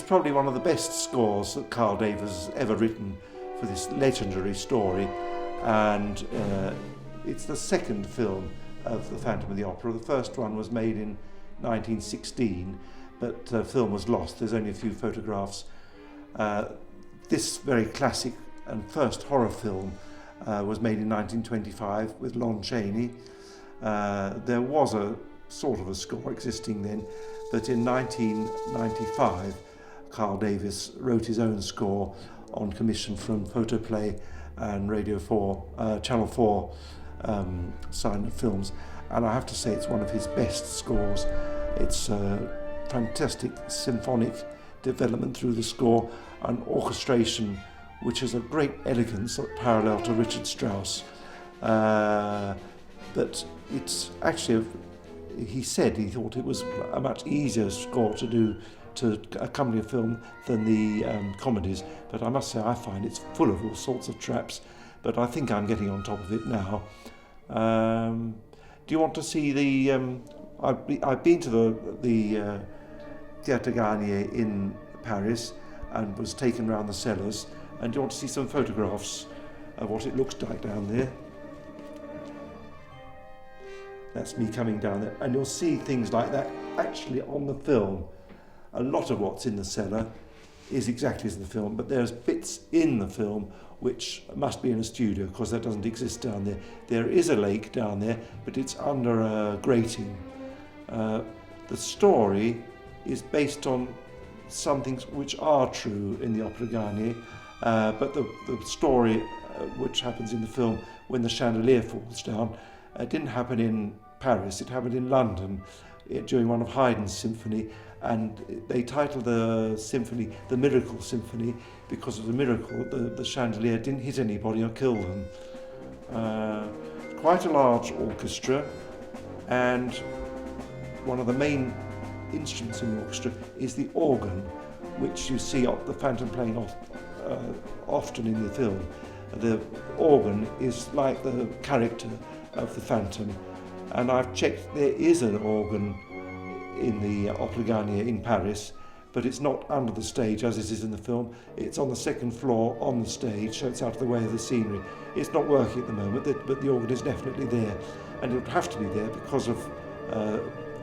probably one of the best scores that Carl Davis has ever written for this legendary story, and it's the second film of The Phantom of the Opera. The first one was made in 1916, but the film was lost. There's only a few photographs. This very classic and first horror film was made in 1925 with Lon Chaney. There was a sort of a score existing then, but in 1995 Carl Davis wrote his own score on commission from Photoplay and Radio 4, Channel 4 silent films, and I have to say it's one of his best scores. It's a fantastic symphonic development through the score, an orchestration which is a great elegance parallel to Richard Strauss. But it's actually, he said he thought it was a much easier score to do to accompany a film than the comedies, but I must say I find it's full of all sorts of traps, but I think I'm getting on top of it now. Do you want to see the... I've been to the Théâtre Garnier in Paris and was taken round the cellars, and do you want to see some photographs of what it looks like down there? That's me coming down there, and you'll see things like that actually on the film. A lot of what's in the cellar is exactly as in the film, but there's bits in the film which must be in a studio because that doesn't exist down there. There is a lake down there, but it's under a grating. The story is based on some things which are true in the Opera Garnier, but the story which happens in the film when the chandelier falls down didn't happen in Paris, it happened in London during one of Haydn's symphony, and they titled the symphony The Miracle Symphony because of the miracle, the chandelier didn't hit anybody or kill them. Quite a large orchestra, and one of the main instruments in the orchestra is the organ, which you see the Phantom playing often in the film. The organ is like the character of the Phantom, and I've checked, there is an organ in the Opera Garnier in Paris, but it's not under the stage as it is in the film. It's on the second floor on the stage, so it's out of the way of the scenery. It's not working at the moment, but the organ is definitely there, and it would have to be there because of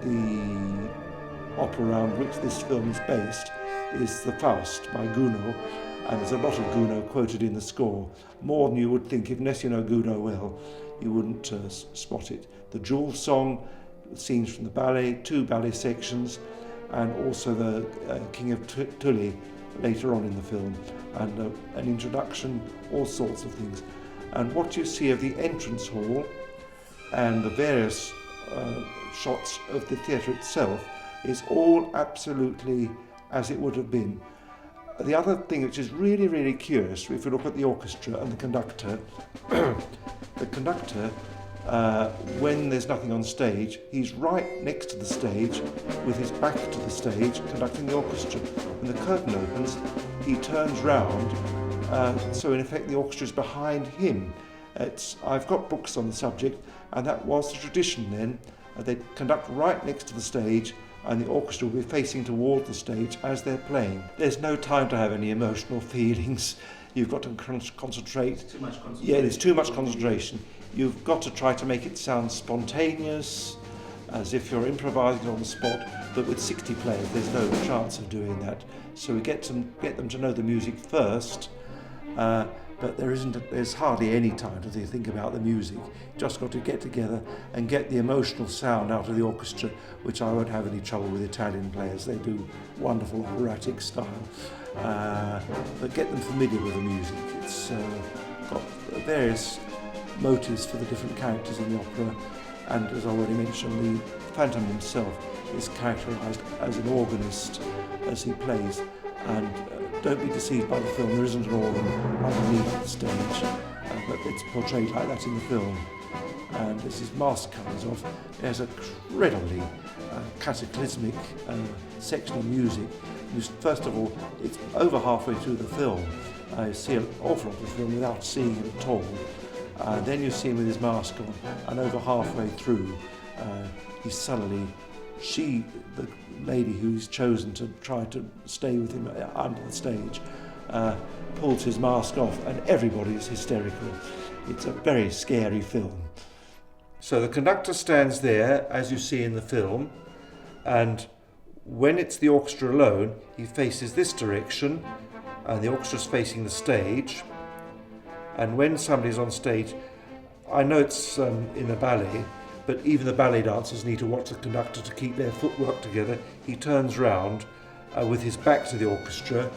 the opera around which this film is based is the Faust by Gounod, and there's a lot of Gounod quoted in the score, more than you would think. Unless you know Gounod well, you wouldn't spot it. The Jewel Song, scenes from the ballet, 2 ballet sections, and also the King of Tully later on in the film, and an introduction, all sorts of things. And what you see of the entrance hall and the various shots of the theatre itself is all absolutely as it would have been. The other thing which is really, really curious, if you look at the orchestra and the conductor, the conductor, when there's nothing on stage, he's right next to the stage with his back to the stage conducting the orchestra. When the curtain opens, he turns round, so in effect the orchestra is behind him. I've got books on the subject, and that was the tradition then. They conduct right next to the stage, and the orchestra will be facing toward the stage as they're playing. There's no time to have any emotional feelings. You've got to concentrate. Too much concentration. Yeah, there's too much concentration. You've got to try to make it sound spontaneous, as if you're improvising on the spot, but with 60 players there's no chance of doing that. So we get them to know the music first, but there's hardly any time to think about the music. Just got to get together and get the emotional sound out of the orchestra, which I won't have any trouble with Italian players. They do wonderful operatic style, but get them familiar with the music. It's got various motives for the different characters in the opera, and as I already mentioned, the Phantom himself is characterised as an organist as he plays, and don't be deceived by the film, there isn't an organ underneath the stage, but it's portrayed like that in the film. And as his mask comes off, there's a incredibly cataclysmic section of music. First of all, it's over halfway through the film. You see an awful lot of the film without seeing it at all. Then you see him with his mask on, and over halfway through, he suddenly the lady who's chosen to try to stay with him under the stage, pulls his mask off and everybody is hysterical. It's a very scary film. So the conductor stands there, as you see in the film, and when it's the orchestra alone, he faces this direction, and the orchestra's facing the stage. And when somebody's on stage, I know it's in a ballet, but even the ballet dancers need to watch the conductor to keep their footwork together. He turns round with his back to the orchestra,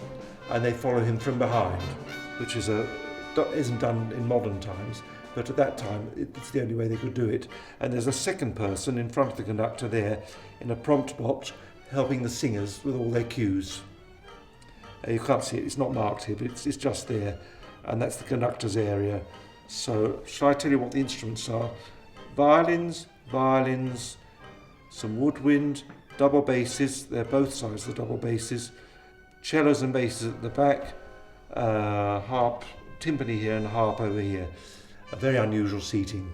and they follow him from behind, which isn't done in modern times, but at that time it's the only way they could do it. And there's a second person in front of the conductor there in a prompt box helping the singers with all their cues. You can't see it, it's not marked here, but it's just there, and that's the conductor's area. So shall I tell you what the instruments are? Violins, some woodwind, double basses, they're both sides of the double basses, cellos and basses at the back, harp, timpani here and harp over here. A very unusual seating.